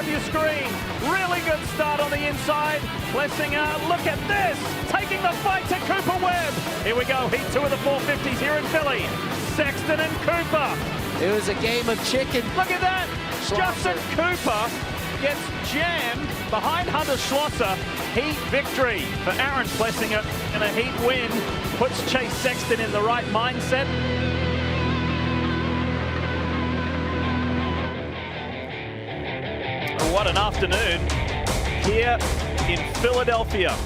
on your screen. Really good start on the inside. Plessinger, look at this, taking the fight to Cooper Webb. Here we go, heat 2 of the 450s here in Philly. Sexton and Cooper. It was a game of chicken. Look at that. Schlosser. Justin Cooper gets jammed behind Hunter Schlosser. Heat victory for Aaron Plessinger, and a heat win puts Chase Sexton in the right mindset. What an afternoon here in Philadelphia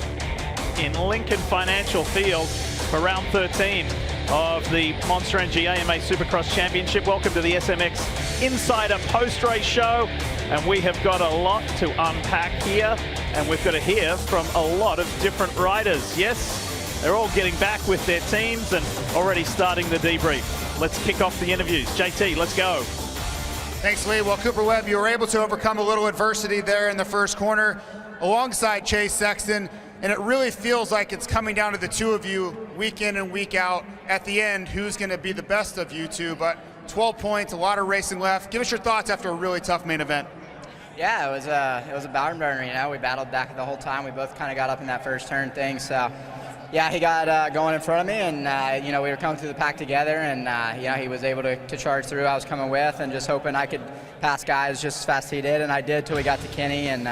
in Lincoln Financial Field for round 13 of the Monster Energy AMA Supercross Championship. Welcome to the SMX Insider post-race show, and we have got a lot to unpack here, and we've got to hear from a lot of different riders. Yes, they're all getting back with their teams and already starting the debrief. Let's kick off the interviews. JT, let's go. Thanks, Lee. Well, Cooper Webb, you were able to overcome a little adversity there in the first corner alongside Chase Sexton, and it really feels like it's coming down to the two of you week in and week out. At the end, who's going to be the best of you two? But 12 points, a lot of racing left. Give us your thoughts after a really tough main event. Yeah, it was a barn burner. You know, we battled back the whole time. We both kind of got up in that first turn thing. So, yeah, he got going in front of me, and you know, we were coming through the pack together, and yeah, he was able to charge through. I was coming with, and just hoping I could pass guys just as fast as he did, and I did till we got to Kenny, and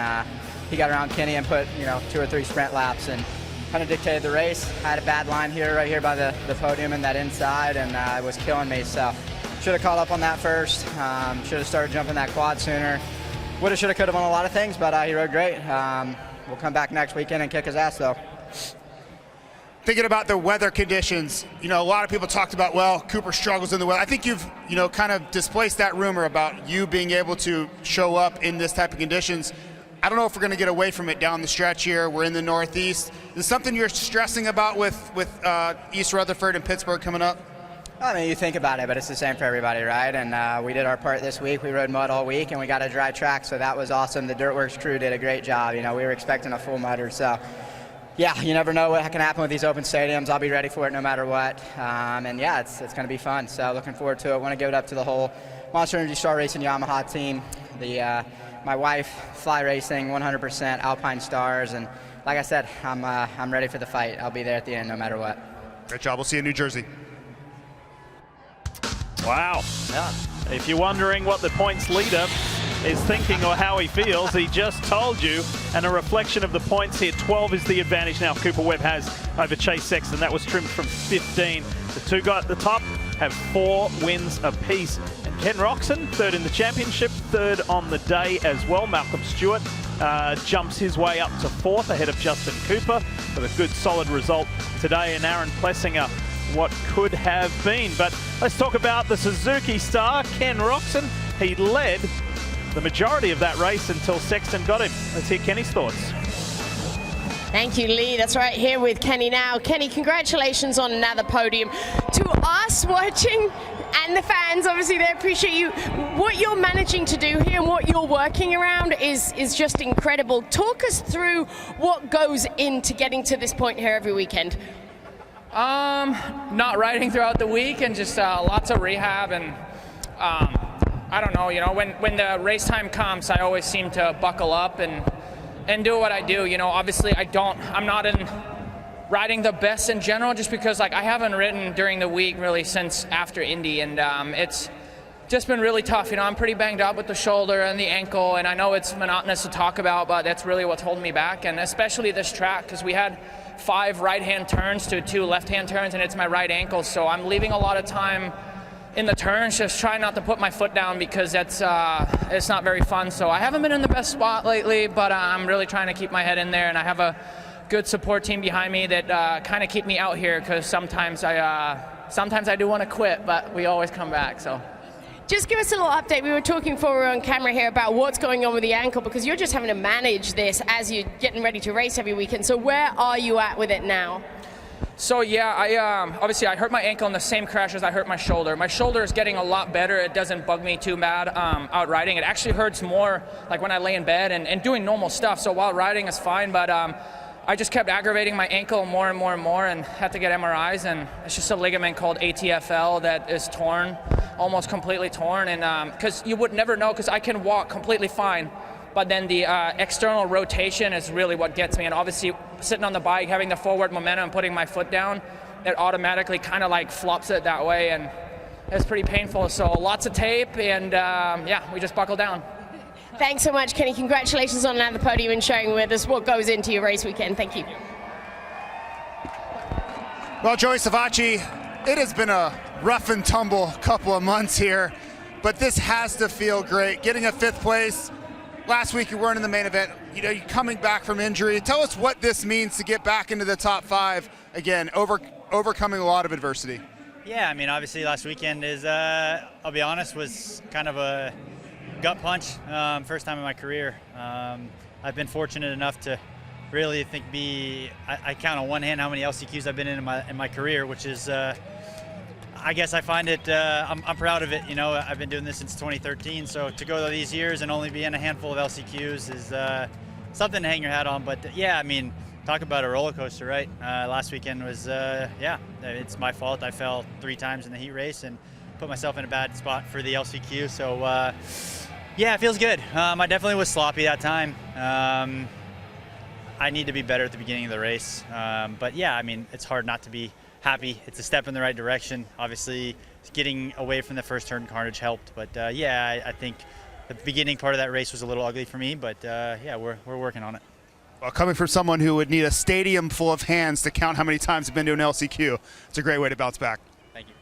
he got around Kenny and put 2 or 3 sprint laps and kind of dictated the race. I had a bad line here, right here by the podium and that inside, and it was killing me. So should have caught up on that first. Should have started jumping that quad sooner. Would have, should have, could have on a lot of things, but he rode great. We'll come back next weekend and kick his ass, though. Thinking about the weather conditions, you know, a lot of people talked about, well, Cooper struggles in the weather. I think you've, kind of displaced that rumor about you being able to show up in this type of conditions. I don't know if we're going to get away from it down the stretch here. We're in the Northeast. Is something you're stressing about with East Rutherford and Pittsburgh coming up? I mean, you think about it, but it's the same for everybody, right? And we did our part this week. We rode mud all week, and we got a dry track, so that was awesome. The Dirtworks crew did a great job. You know, we were expecting a full mudder, so yeah, you never know what can happen with these open stadiums. I'll be ready for it no matter what. And yeah, it's going to be fun. So looking forward to it. Want to give it up to the whole Monster Energy Star Racing Yamaha team. My wife, Fly Racing, 100% Alpine Stars, and like I said, I'm ready for the fight. I'll be there at the end no matter what. Great job. We'll see you in New Jersey. Wow. Yeah. If you're wondering what the points leader is thinking or how he feels, he just told you, and a reflection of the points here. 12 is the advantage now Cooper Webb has over Chase Sexton. That was trimmed from 15. The two guys at the top have 4 wins apiece. And Ken Roczen, third in the championship, third on the day as well. Malcolm Stewart jumps his way up to 4th ahead of Justin Cooper with a good solid result today. And Aaron Plessinger, what could have been. But let's talk about the Suzuki star, Ken Roczen. He led the majority of that race until Sexton got him. Let's hear Kenny's thoughts. Thank you, Lee. That's right, here with Kenny now. Kenny, congratulations on another podium. To us watching and the fans, obviously, they appreciate you. What you're managing to do here and what you're working around is just incredible. Talk us through what goes into getting to this point here every weekend. Not riding throughout the week, and just lots of rehab, and I don't know, when the race time comes, I always seem to buckle up and do what I do. Obviously I'm not in riding the best in general, just because I haven't ridden during the week really since after Indy, and it's just been really tough. I'm pretty banged up with the shoulder and the ankle, and I know it's monotonous to talk about, but that's really what's holding me back, and especially this track, because we had 5 right-hand turns to 2 left-hand turns, and it's my right ankle, so I'm leaving a lot of time in the turns, just trying not to put my foot down, because that's it's not very fun. So I haven't been in the best spot lately, but I'm really trying to keep my head in there, and I have a good support team behind me that kind of keep me out here, because sometimes I do want to quit, but we always come back. So just give us a little update. We were talking before we were on camera here about what's going on with the ankle, because you're just having to manage this as you're getting ready to race every weekend. So where are you at with it now? So yeah, obviously I hurt my ankle in the same crash as I hurt my shoulder. My shoulder is getting a lot better. It doesn't bug me too bad out riding. It actually hurts more like when I lay in bed and doing normal stuff. So while riding is fine, but I just kept aggravating my ankle more and more and more, and had to get MRIs, and it's just a ligament called ATFL that is torn, almost completely torn. And because you would never know, because I can walk completely fine, but then the external rotation is really what gets me. And obviously, sitting on the bike, having the forward momentum and putting my foot down, it automatically kind of like flops it that way, and it's pretty painful. So lots of tape, and yeah, we just buckle down. Thanks so much, Kenny. Congratulations on another podium and sharing with us what goes into your race weekend. Thank you. Well, Joey Savatgy, it has been a rough and tumble couple of months here, but this has to feel great. Getting a 5th place. Last week you weren't in the main event. You know, you're coming back from injury. Tell us what this means to get back into the top 5 again, overcoming a lot of adversity. Yeah, I mean, obviously last weekend is, I'll be honest, was kind of a gut punch. First time in my career. I've been fortunate enough to really I count on one hand how many LCQs I've been in my career, which is, I guess I find it, I'm proud of it. You know, I've been doing this since 2013, so to go these years and only be in a handful of LCQs is something to hang your hat on. But yeah, I mean, talk about a roller coaster, right? Last weekend was, yeah, it's my fault. I fell 3 times in the heat race and put myself in a bad spot for the LCQ. So yeah, it feels good. I definitely was sloppy that time. I need to be better at the beginning of the race. But yeah, I mean, it's hard not to be happy. It's a step in the right direction. Obviously, getting away from the first turn carnage helped. But yeah, I think the beginning part of that race was a little ugly for me. But yeah, we're working on it. Well, coming from someone who would need a stadium full of hands to count how many times you've been to an LCQ, it's a great way to bounce back. Thank you.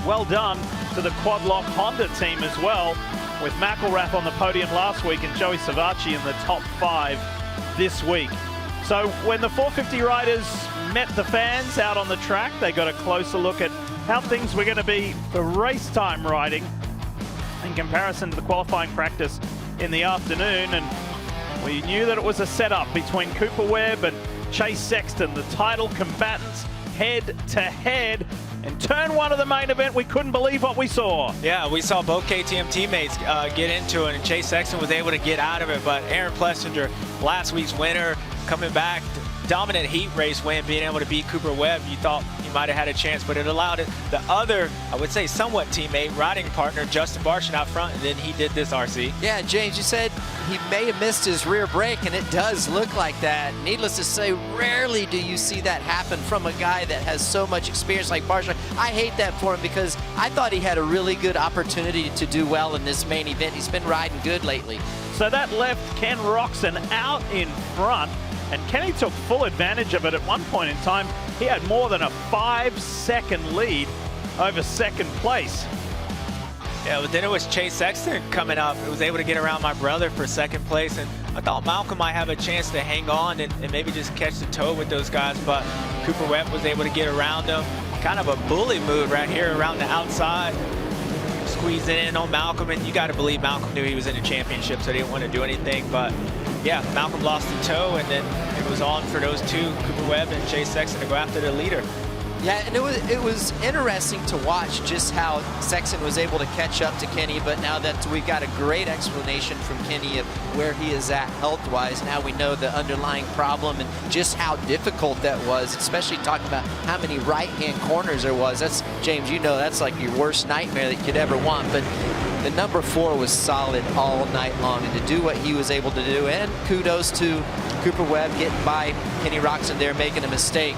Well done to the Quad Lock Honda team as well, with McElrath on the podium last week and Joey Savatgy in the top 5 this week. So when the 450 riders met the fans out on the track, they got a closer look at how things were going to be for race time riding in comparison to the qualifying practice in the afternoon. And we knew that it was a setup between Cooper Webb and Chase Sexton, the title combatants, head to head. In turn 1 of the main event, we couldn't believe what we saw. Yeah, we saw both KTM teammates get into it, and Chase Sexton was able to get out of it. But Aaron Plessinger, last week's winner, coming back, dominant heat race win, being able to beat Cooper Webb. You thought he might have had a chance, but it allowed it. The other, I would say, somewhat teammate, riding partner, Justin Barsham out front, and then he did this, RC. Yeah, James, you said he may have missed his rear brake, and it does look like that. Needless to say, rarely do you see that happen from a guy that has so much experience like Barsham. I hate that for him because I thought he had a really good opportunity to do well in this main event. He's been riding good lately. So that left Ken Roczen out in front, and Kenny took full advantage of it. At one point in time, he had more than a 5-second lead over second place. Yeah, but then it was Chase Sexton coming up. He was able to get around my brother for second place, and I thought Malcolm might have a chance to hang on and maybe just catch the toe with those guys, but Cooper Webb was able to get around him. Kind of a bully move right here around the outside. Squeezing in on Malcolm, and you got to believe Malcolm knew he was in the championship, so he didn't want to do anything. But yeah, Malcolm lost the toe, and then it was on for those two, Cooper Webb and Chase Sexton, to go after the leader. Yeah, and it was interesting to watch just how Sexton was able to catch up to Kenny, but now that we've got a great explanation from Kenny of where he is at health-wise, now we know the underlying problem and just how difficult that was, especially talking about how many right-hand corners there was. That's, James, you know that's like your worst nightmare that you could ever want, but the number 4 was solid all night long, and to do what he was able to do, and kudos to Cooper Webb getting by Kenny Roczen there, making a mistake.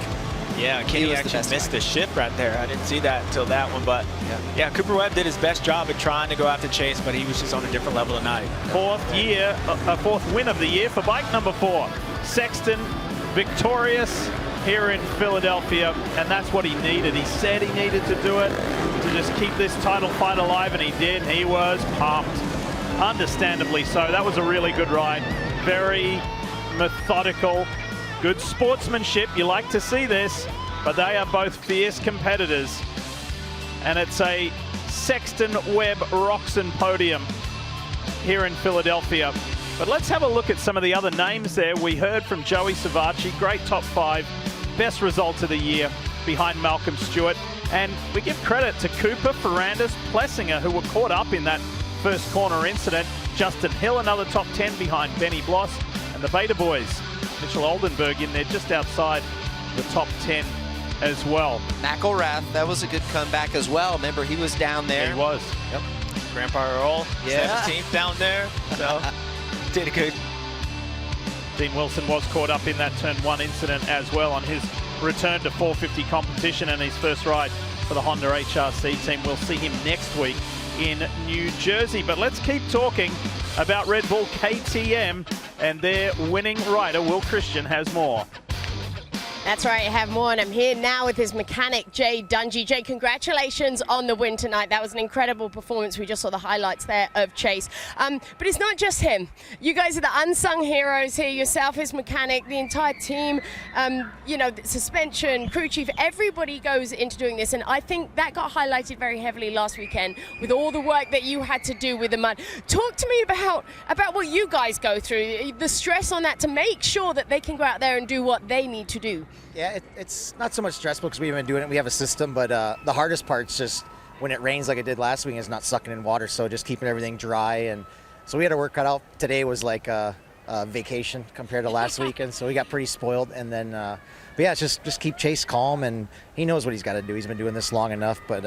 Yeah, Kenny actually missed the ship right there. I didn't see that until that one, but yeah, Cooper Webb did his best job at trying to go after Chase, but he was just on a different level tonight. Fourth win of the year for bike number 4. Sexton victorious here in Philadelphia, and that's what he needed. He said he needed to do it to just keep this title fight alive, and he did. He was pumped, understandably so. That was a really good ride. Very methodical. Good sportsmanship, you like to see this, but they are both fierce competitors. And it's a Sexton, Webb, Roczen podium here in Philadelphia. But let's have a look at some of the other names there. We heard from Joey Savatgy, great top 5, best result of the year behind Malcolm Stewart. And we give credit to Cooper, Ferrandis, Plessinger, who were caught up in that first corner incident. Justin Hill, another top 10 behind Benny Bloss, and the Beta boys. Mitchell Oldenburg in there just outside the top 10 as well. McElrath, that was a good comeback as well. Remember, he was down there. He was. Yep. Grandpa Earl, Yeah. 17th down there. So did a good. Dean Wilson was caught up in that turn 1 incident as well on his return to 450 competition and his first ride for the Honda HRC team. We'll see him next week in New Jersey. But let's keep talking about Red Bull KTM and their winning rider. Will Christian has more. That's right, I have more, and I'm here now with his mechanic, Jay Dungey. Jay, congratulations on the win tonight. That was an incredible performance. We just saw the highlights there of Chase. But it's not just him. You guys are the unsung heroes here. Yourself, his mechanic, the entire team, you know, the suspension, crew chief, everybody goes into doing this. And I think that got highlighted very heavily last weekend with all the work that you had to do with the mud. Talk to me about what you guys go through, the stress on that to make sure that they can go out there and do what they need to do. Yeah, it's not so much stressful because we've been doing it. We have a system, but the hardest part's just when it rains like it did last week is not sucking in water, so just keeping everything dry. And so we had our work cut out. Today was like a vacation compared to last weekend, so we got pretty spoiled. And then, but yeah, it's just keep Chase calm, and he knows what he's got to do. He's been doing this long enough, but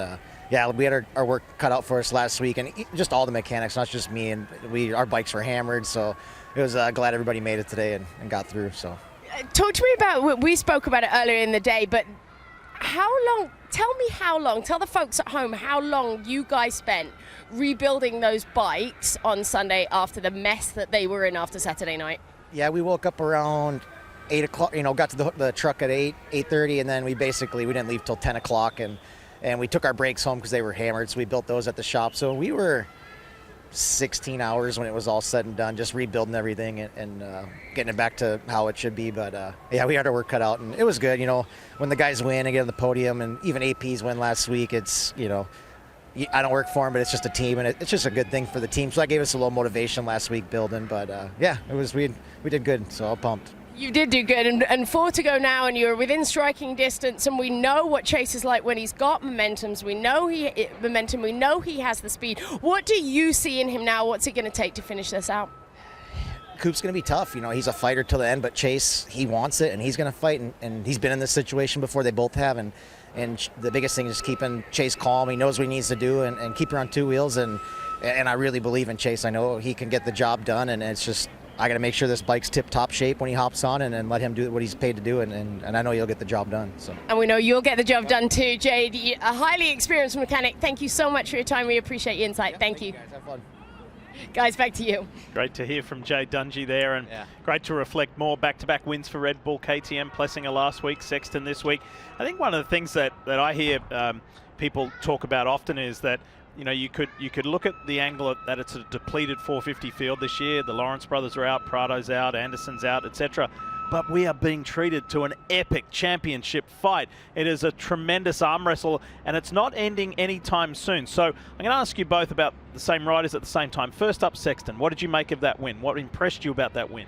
yeah, we had our work cut out for us last week, and just all the mechanics, not just me. And our bikes were hammered, so it was glad everybody made it today and got through. So. Talk to me about, we spoke about it earlier in the day, but how long, tell the folks at home how long you guys spent rebuilding those bikes on Sunday after the mess that they were in after Saturday night? Yeah, we woke up around 8 o'clock, got to the truck at 8:30, and then we didn't leave till 10 o'clock, and we took our brakes home because they were hammered, so we built those at the shop. So we were 16 hours when it was all said and done, just rebuilding everything and getting it back to how it should be. But yeah, we had our work cut out, and it was good. When the guys win and get on the podium, and even AP's win last week, it's, I don't work for them, but it's just a team, and it's just a good thing for the team. So that gave us a little motivation last week building. But yeah, we did good, so I'm pumped. You did do good, and 4 to go now, and you're within striking distance, and we know what Chase is like when he's got momentums. We know we know he has the speed. What do you see in him now? What's it going to take to finish this out? Coop's going to be tough. He's a fighter till the end, but Chase, he wants it, and he's going to fight, and he's been in this situation before. They both have, and the biggest thing is keeping Chase calm. He knows what he needs to do, and keep her on 2 wheels, and I really believe in Chase. I know he can get the job done, and it's just, I got to make sure this bike's tip-top shape when he hops on, and let him do what he's paid to do, and I know he'll get the job done. So. And we know you'll get the job done too, Jade. A highly experienced mechanic. Thank you so much for your time. We appreciate your insight. Thank you. Guys, have fun. Guys, back to you. Great to hear from Jay Dungey there, and great to reflect more back-to-back wins for Red Bull KTM. Plessinger last week, Sexton this week. I think one of the things that I hear people talk about often is that you could look at the angle that it's a depleted 450 field this year. The Lawrence brothers are out, Prado's out, Anderson's out, etc. But we are being treated to an epic championship fight. It is a tremendous arm wrestle, and it's not ending anytime soon. So I'm going to ask you both about the same riders at the same time. First up, Sexton, what did you make of that win? What impressed you about that win?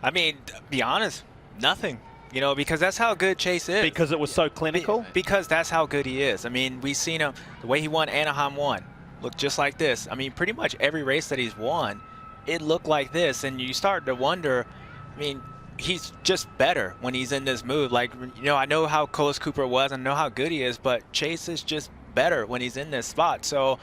I mean, to be honest, nothing. Because that's how good Chase is. Because it was so clinical? Because that's how good he is. I mean, we've seen him, the way he won Anaheim 1, looked just like this. I mean, pretty much every race that he's won, it looked like this. And you start to wonder, I mean, he's just better when he's in this mood. Like, I know how close Cooper was, I know how good he is, but Chase is just better when he's in this spot. So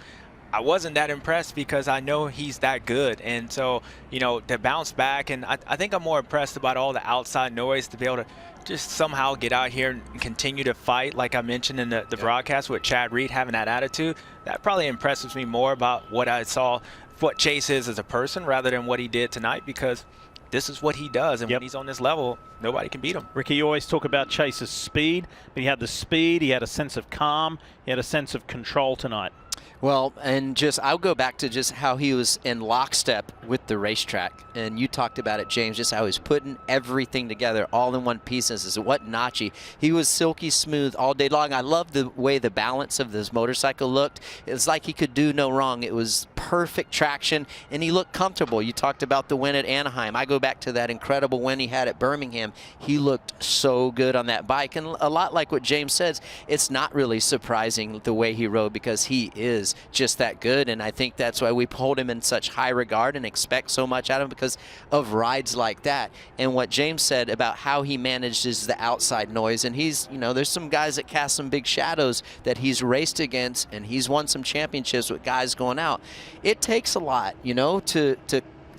I wasn't that impressed because I know he's that good. And so, to bounce back, and I think I'm more impressed about all the outside noise to be able to just somehow get out here and continue to fight, like I mentioned in the broadcast with Chad Reed having that attitude. That probably impresses me more about what I saw, what Chase is as a person, rather than what he did tonight, because this is what he does, and when he's on this level, nobody can beat him. Ricky, you always talk about Chase's speed, but he had the speed, he had a sense of calm, he had a sense of control tonight. Well, and I'll go back to just how he was in lockstep with the racetrack. And you talked about it, James, just how he was putting everything together all in one piece. This is what Nachi. He was silky smooth all day long. I love the way the balance of this motorcycle looked. It's like he could do no wrong. It was perfect traction, and he looked comfortable. You talked about the win at Anaheim. I go back to that incredible win he had at Birmingham. He looked so good on that bike. And a lot like what James says, it's not really surprising the way he rode, because he is just that good, and I think that's why we hold him in such high regard and expect so much out of him because of rides like that. And what James said about how he manages the outside noise, and he's, you know, there's some guys that cast some big shadows that he's raced against, and he's won some championships with guys going out. It takes a lot, you know, to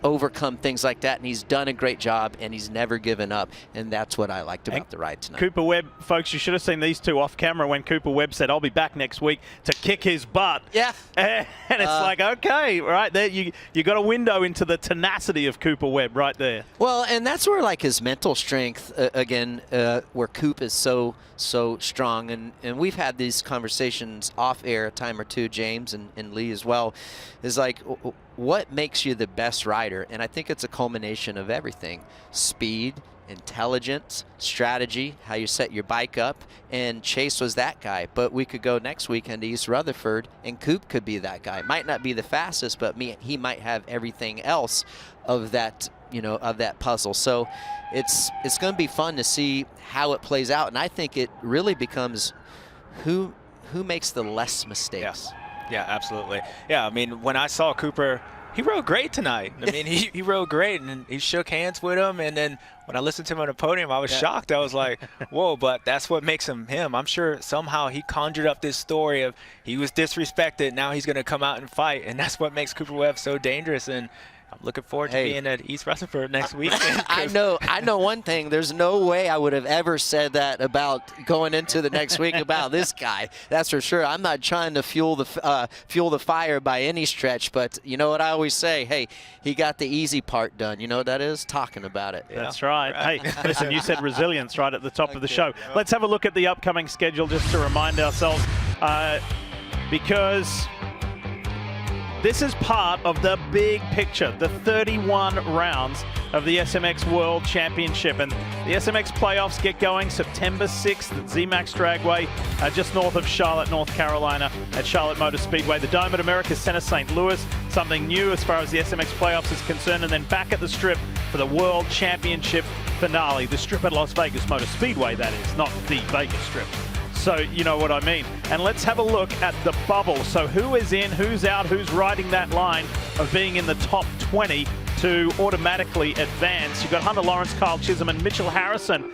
overcome things like that, and he's done a great job, and he's never given up, and that's what I liked about the ride tonight. Cooper Webb, folks, you should have seen these two off camera when Cooper Webb said, I'll be back next week to kick his butt. Yeah. And it's like, okay, right there, you got a window into the tenacity of Cooper Webb right there. Well, and that's where, like, his mental strength, again, where Coop is so strong, and we've had these conversations off air a time or two, James and Lee as well, is like, what makes you the best rider? And I think it's a culmination of everything: speed, intelligence, strategy, how you set your bike up, and Chase was that guy. But we could go next weekend to East Rutherford, and Coop could be that guy. Might not be the fastest, but he might have everything else of that, you know, of that puzzle. So it's going to be fun to see how it plays out, and I think it really becomes who makes the less mistakes. Yeah, absolutely. Yeah, I mean, when I saw Cooper, he rode great tonight. I mean, he rode great, and he shook hands with him. And then when I listened to him on the podium, I was shocked. I was like, whoa, but that's what makes him him. I'm sure somehow he conjured up this story of he was disrespected, now he's going to come out and fight. And that's what makes Cooper Webb so dangerous. And I'm looking forward to being at East Rutherford next weekend. I know one thing. There's no way I would have ever said that about going into the next week about this guy. That's for sure. I'm not trying to fuel the fire by any stretch, but you know what I always say? Hey, he got the easy part done. You know what that is? Talking about it. That's right. Hey, listen, you said resilience right at the top of the show. Let's have a look at the upcoming schedule just to remind ourselves, because this is part of the big picture, the 31 rounds of the SMX World Championship. And the SMX playoffs get going September 6th at ZMAX Dragway, just north of Charlotte, North Carolina, at Charlotte Motor Speedway. The Dome at America's Center, St. Louis, something new as far as the SMX playoffs is concerned. And then back at the Strip for the World Championship finale. The Strip at Las Vegas Motor Speedway, that is, not the Vegas Strip. So you know what I mean. And let's have a look at the bubble. So who is in, who's out, who's riding that line of being in the top 20 to automatically advance. You've got Hunter Lawrence, Kyle Chisholm, and Mitchell Harrison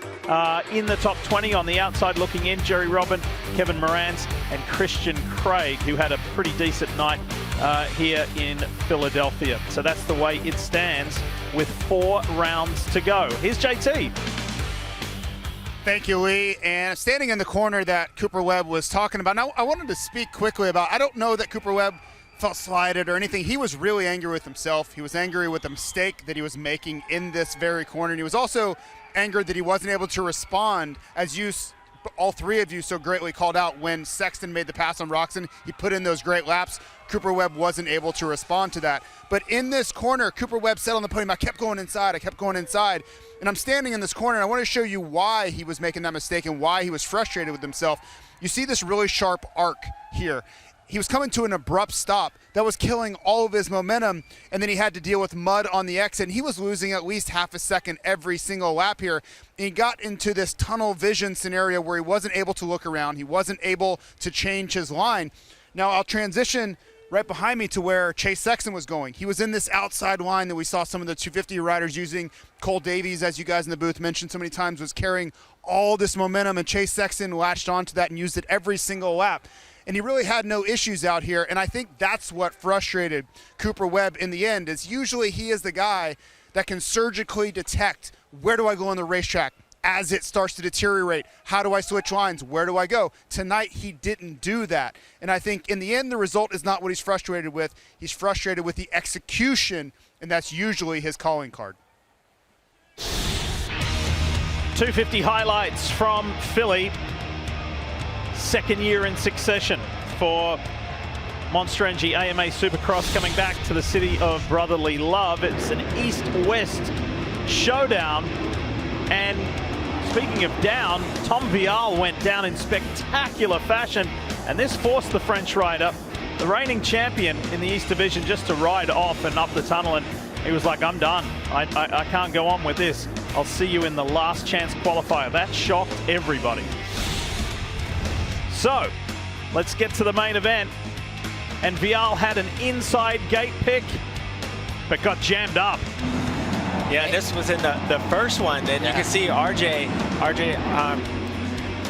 in the top 20. On the outside looking in, Jerry Robin, Kevin Morantz, and Christian Craig, who had a pretty decent night here in Philadelphia. So that's the way it stands with 4 rounds to go. Here's JT. Thank you, Lee. And standing in the corner that Cooper Webb was talking about, now I wanted to speak quickly about, I don't know that Cooper Webb felt slighted or anything. He was really angry with himself. He was angry with the mistake that he was making in this very corner. And he was also angered that he wasn't able to respond, as you, all three of you so greatly called out, when Sexton made the pass on Roczen. He put in those great laps. Cooper Webb wasn't able to respond to that. But in this corner, Cooper Webb said on the podium, I kept going inside. And I'm standing in this corner, and I want to show you why he was making that mistake and why he was frustrated with himself. You see this really sharp arc here. He was coming to an abrupt stop that was killing all of his momentum, and then he had to deal with mud on the exit. And he was losing at least half a second every single lap here. And he got into this tunnel vision scenario where he wasn't able to look around. He wasn't able to change his line. Now I'll transition right behind me to where Chase Sexton was going. He was in this outside line that we saw some of the 250 riders using. Cole Davies, as you guys in the booth mentioned so many times, was carrying all this momentum, and Chase Sexton latched onto that and used it every single lap. And he really had no issues out here, and I think that's what frustrated Cooper Webb in the end, is usually he is the guy that can surgically detect, where do I go on the racetrack as it starts to deteriorate? How do I switch lines? Where do I go? Tonight, he didn't do that. And I think in the end, the result is not what he's frustrated with. He's frustrated with the execution, and that's usually his calling card. 250 highlights from Philly. Second year in succession for Monster Energy AMA Supercross, coming back to the city of brotherly love. It's an east-west showdown. And speaking of down, Tom Vial went down in spectacular fashion, and this forced the French rider, the reigning champion in the East Division, just to ride off and up the tunnel. And he was like, I'm done. I can't go on with this. I'll see you in the last chance qualifier. That shocked everybody. So let's get to the main event. and Vial had an inside gate pick, but got jammed up. Yeah, this was in the first one. And you can see RJ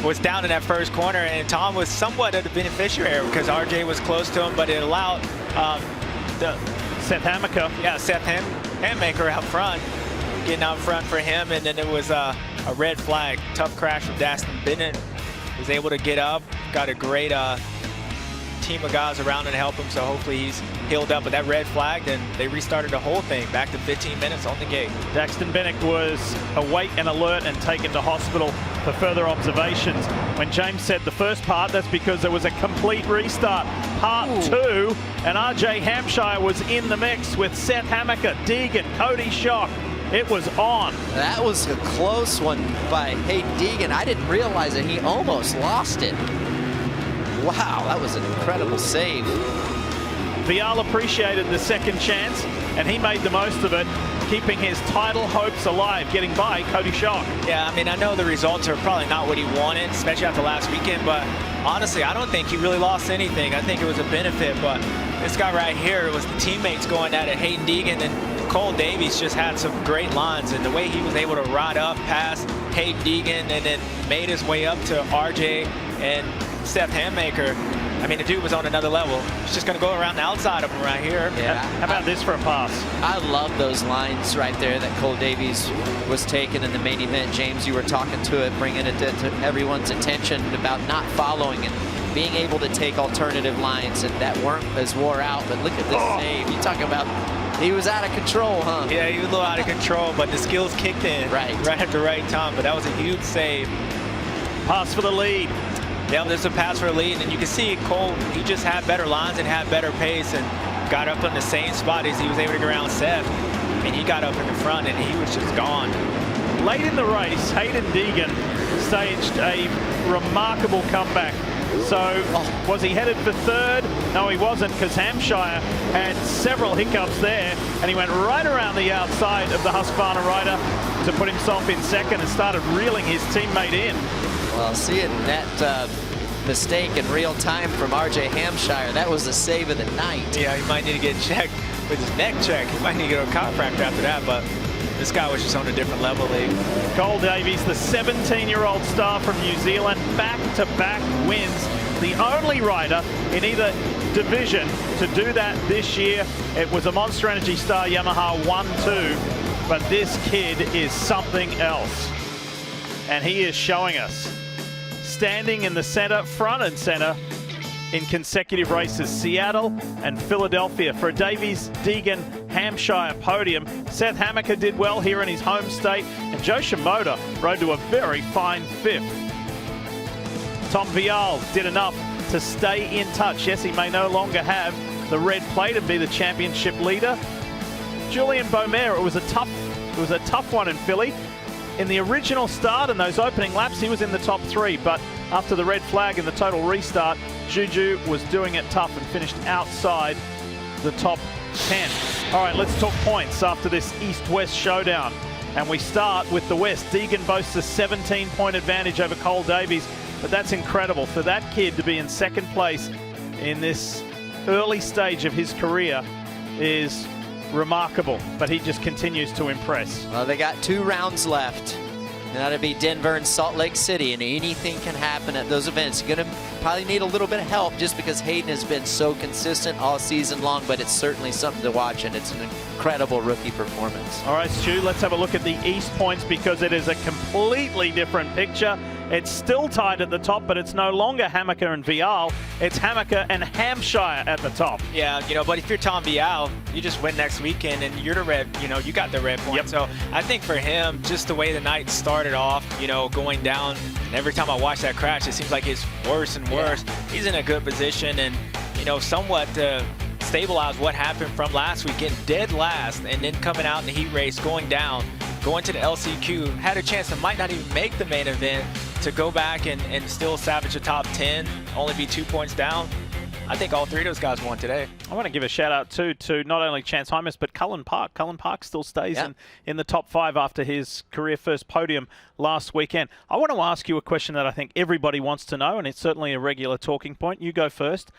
was down in that first corner, and Tom was somewhat of the beneficiary because RJ was close to him, but it allowed Seth Hammaker. Yeah, Seth Hammaker out front, getting out front for him, and then it was a red flag. Tough crash from Daston Bennett. Was able to get up, got a great team of guys around and help him, so hopefully he's healed up. But that red flag, then they restarted the whole thing back to 15 minutes on the gate. Daxton Bennett was awake and alert and taken to hospital for further observations. When James said the first part, that's because there was a complete restart. Part 2, and RJ Hampshire was in the mix with Seth Hammaker, Deegan, Cody Schock. It was on. That was a close one by Hayden Deegan. I didn't realize it. He almost lost it. Wow, that was an incredible save. Vial appreciated the second chance, and he made the most of it, keeping his title hopes alive, getting by Cody Schock. Yeah, I mean, I know the results are probably not what he wanted, especially after last weekend, but honestly, I don't think he really lost anything. I think it was a benefit, but this guy right here, it was the teammates going at it, Hayden Deegan, and Cole Davies just had some great lines, and the way he was able to ride up past Hayden Deegan and then made his way up to RJ and Seth Hammaker. I mean, the dude was on another level. He's just going to go around the outside of him right here. Yeah. How about this for a pass? I love those lines right there that Cole Davies was taking in the main event. James, you were talking to it, bringing it to everyone's attention about not following and being able to take alternative lines that weren't as wore out. But look at this save. You talk about he was out of control, huh? Yeah, he was a little out of control, but the skills kicked in right at the right time. But that was a huge save. Pass for the lead. Yeah, there's a pass for a lead, and you can see Cole, he just had better lines and had better pace and got up in the same spot as he was able to get around Seth. I mean, he got up in the front, and he was just gone. Late in the race, Hayden Deegan staged a remarkable comeback. So, was he headed for third? No, he wasn't, because Hampshire had several hiccups there, and he went right around the outside of the Husqvarna rider to put himself in second and started reeling his teammate in. Well, seeing that mistake in real time from RJ Hampshire, that was the save of the night. Yeah, he might need to get checked with his neck check. He might need to get a chiropractor after that, but this guy was just on a different level, Lee. Cole Davies, the 17-year-old star from New Zealand, back-to-back wins. The only rider in either division to do that this year. It was a Monster Energy Star Yamaha 1-2, but this kid is something else. And he is showing us. Standing in the center, front and center, in consecutive races, Seattle and Philadelphia for a Davies, Deegan, Hampshire podium. Seth Hammaker did well here in his home state, and Joe Shimoda rode to a very fine fifth. Tom Vial did enough to stay in touch. Yes, he may no longer have the red plate and be the championship leader. Julian Beaumer, it was a tough one in Philly. In the original start and those opening laps, he was in the top 3, but after the red flag and the total restart, Juju was doing it tough and finished outside the top 10. All right, let's talk points after this East-West showdown. And we start with the West. Deegan boasts a 17-point advantage over Cole Davies, but that's incredible. For that kid to be in second place in this early stage of his career is remarkable, but he just continues to impress. Well, they got 2 rounds left. That'll be Denver and Salt Lake City, and anything can happen at those events. You're going to probably need a little bit of help just because Hayden has been so consistent all season long, but it's certainly something to watch, and it's an incredible rookie performance. All right, Stu, let's have a look at the East points because it is a completely different picture. It's still tied at the top, but it's no longer Hammaker and Vial. It's Hammaker and Hampshire at the top. Yeah, but if you're Tom Vial, you just win next weekend and you're the red, you got the red point. Yep. So I think for him, just the way the night started off, going down, and every time I watch that crash, it seems like it's worse and worse. Yeah. He's in a good position and, somewhat to stabilize what happened from last week, getting dead last and then coming out in the heat race, going down, going to the LCQ, had a chance that might not even make the main event to go back and still salvage the top 10, only be 2 points down. I think all 3 of those guys won today. I want to give a shout out too to not only Chance Hymas, but Cullen Park. Cullen Park still stays in the top 5 after his career first podium last weekend. I want to ask you a question that I think everybody wants to know, and it's certainly a regular talking point. You go first.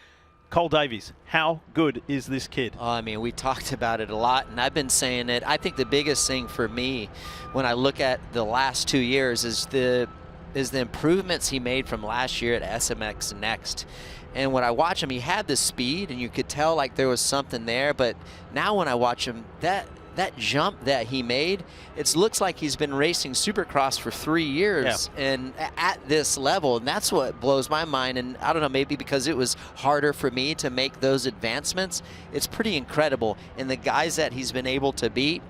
Cole Davies, how good is this kid? I mean, we talked about it a lot, and I've been saying it. I think the biggest thing for me when I look at the last 2 years is the improvements he made from last year at SMX Next. And when I watch him, he had the speed, and you could tell like there was something there. But now when I watch him, that jump that he made, it looks like he's been racing Supercross for 3 years and at this level, and that's what blows my mind. And I don't know, maybe because it was harder for me to make those advancements, it's pretty incredible. And the guys that he's been able to beat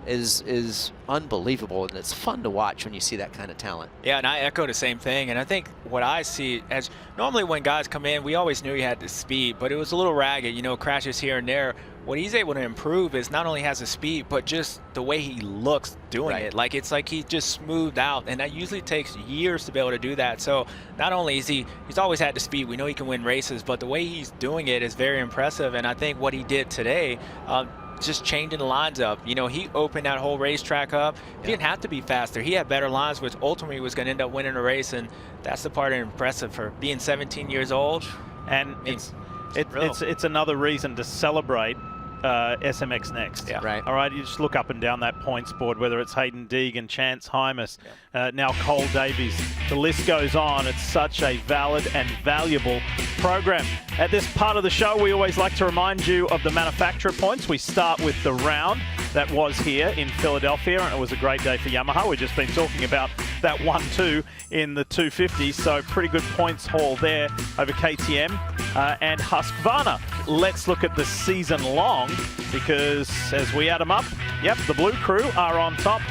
is unbelievable, and it's fun to watch when you see that kind of talent. Yeah, and I echo the same thing. And I think what I see as normally when guys come in, we always knew he had the speed, but it was a little ragged, you know, crashes here and there. What he's able to improve is not only has the speed, but just the way he looks doing it. Like, it's like he just smoothed out, and that usually takes years to be able to do that. So not only is he's always had the speed, we know he can win races, but the way he's doing it is very impressive. And I think what he did today, just changing the lines up. You know, he opened that whole racetrack up. He didn't have to be faster. He had better lines, which ultimately was going to end up winning a race, and that's the part impressive for being 17 years old. And it's another reason to celebrate SMX Next. Yeah. Right. All right, you just look up and down that points board, whether it's Hayden Deegan, Chance Hymas, now Cole Davies. The list goes on. It's such a valid and valuable program. At this part of the show, we always like to remind you of the manufacturer points. We start with the round that was here in Philadelphia, and it was a great day for Yamaha. We've just been talking about that 1-2 in the 250, so pretty good points haul there over KTM and Husqvarna. Let's look at the season long, because as we add them up, the Blue Crew are on top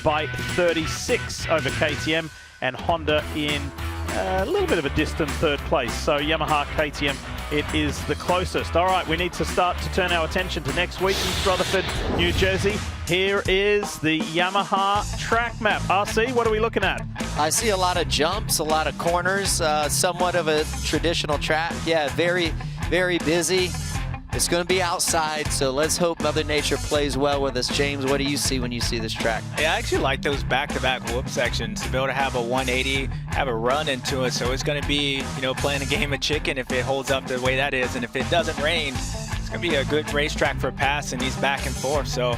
by 36 over KTM, and Honda in a little bit of a distant third place. So Yamaha, KTM, it is the closest. All right, we need to start to turn our attention to next week in Rutherford, New Jersey. Here is the Yamaha track map. RC, what are we looking at? I see a lot of jumps, a lot of corners, somewhat of a traditional track. Yeah, very, very busy. It's going to be outside, so let's hope Mother Nature plays well with us. James, what do you see when you see this track? Yeah, I actually like those back-to-back whoop sections, to be able to have a 180, have a run into it. So it's going to be, you know, playing a game of chicken if it holds up the way that is. And if it doesn't rain, it's going to be a good racetrack for pass, and he's back and forth. So,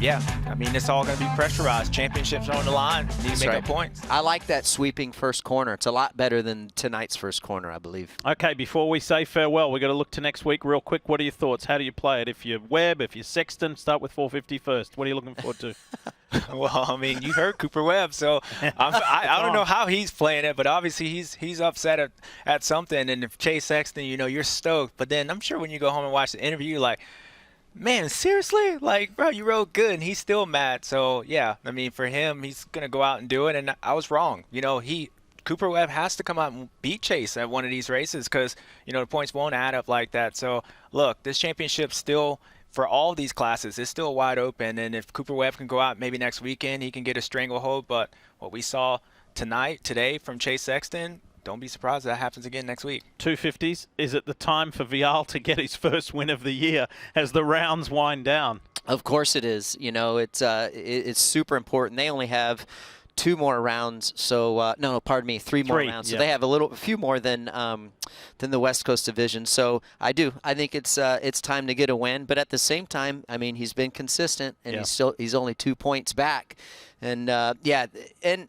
yeah, I mean, it's all going to be pressurized. Championships are on the line. Need to make up points. I like that sweeping first corner. It's a lot better than tonight's first corner, I believe. Okay, before we say farewell, we've got to look to next week real quick. What are your thoughts? How do you play it? If you're Webb, if you're Sexton, start with 450 first. What are you looking forward to? Well, I mean, you heard Cooper Webb, so I don't know how he's playing it, but obviously he's upset at something. And if Chase Sexton, you know, you're stoked. But then I'm sure when you go home and watch the interview, you're like, man, seriously? Like, bro, you rode good, and he's still mad. So, yeah, I mean, for him, he's going to go out and do it, and I was wrong. You know, Cooper Webb has to come out and beat Chase at one of these races because, you know, the points won't add up like that. So, look, this championship still, for all these classes, is still wide open. And if Cooper Webb can go out maybe next weekend, he can get a stranglehold. But what we saw today from Chase Sexton, don't be surprised if that happens again next week. 250s, is it the time for Vial to get his first win of the year as the rounds wind down? Of course it is. You know, it's super important. They only have 2 more rounds, so no, pardon me, 3 more rounds. So they have a few more than the West Coast Division. So I think it's time to get a win. But at the same time, I mean, he's been consistent, and he's only 2 points back, and and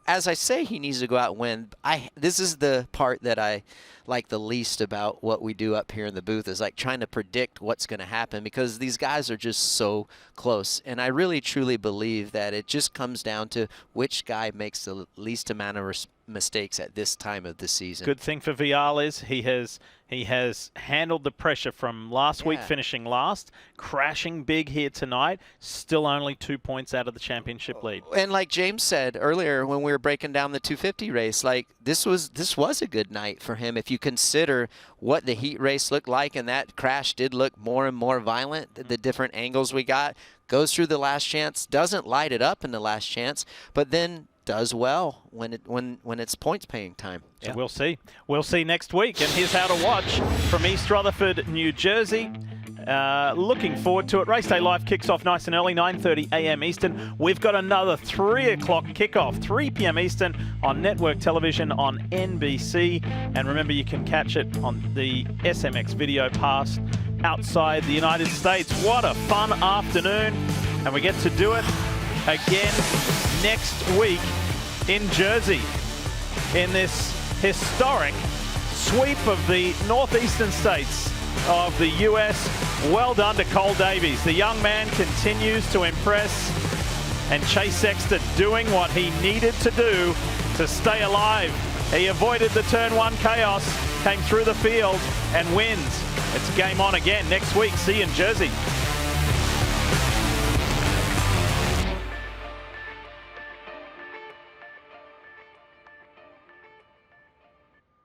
as I say, he needs to go out and win. This is the part that I like the least about what we do up here in the booth, is like trying to predict what's going to happen, because these guys are just so close. And I really truly believe that it just comes down to which guy makes the least amount of mistakes at this time of the season. Good thing for Vial is he has handled the pressure from last week, finishing last, crashing big here tonight, still only 2 points out of the championship lead. And like James said earlier when we were breaking down the 250 race, like this was a good night for him if you consider what the heat race looked like, and that crash did look more and more violent. The different angles we got, goes through the last chance, doesn't light it up in the last chance, but then does well when it's points paying time. So we'll see. We'll see next week. And here's how to watch from East Rutherford, New Jersey. Looking forward to it. Race day live kicks off nice and early, 9:30 a.m. Eastern. We've got another 3 o'clock kickoff, 3 p.m. Eastern on network television on NBC. And remember, you can catch it on the SMX Video Pass outside the United States. What a fun afternoon. And we get to do it again next week in Jersey in this historic sweep of the northeastern states of the U.S. Well done to Cole Davies. The young man continues to impress, and Chase Sexton doing what he needed to do to stay alive. He avoided the turn 1 chaos, came through the field and wins. It's game on again next week. See you in Jersey.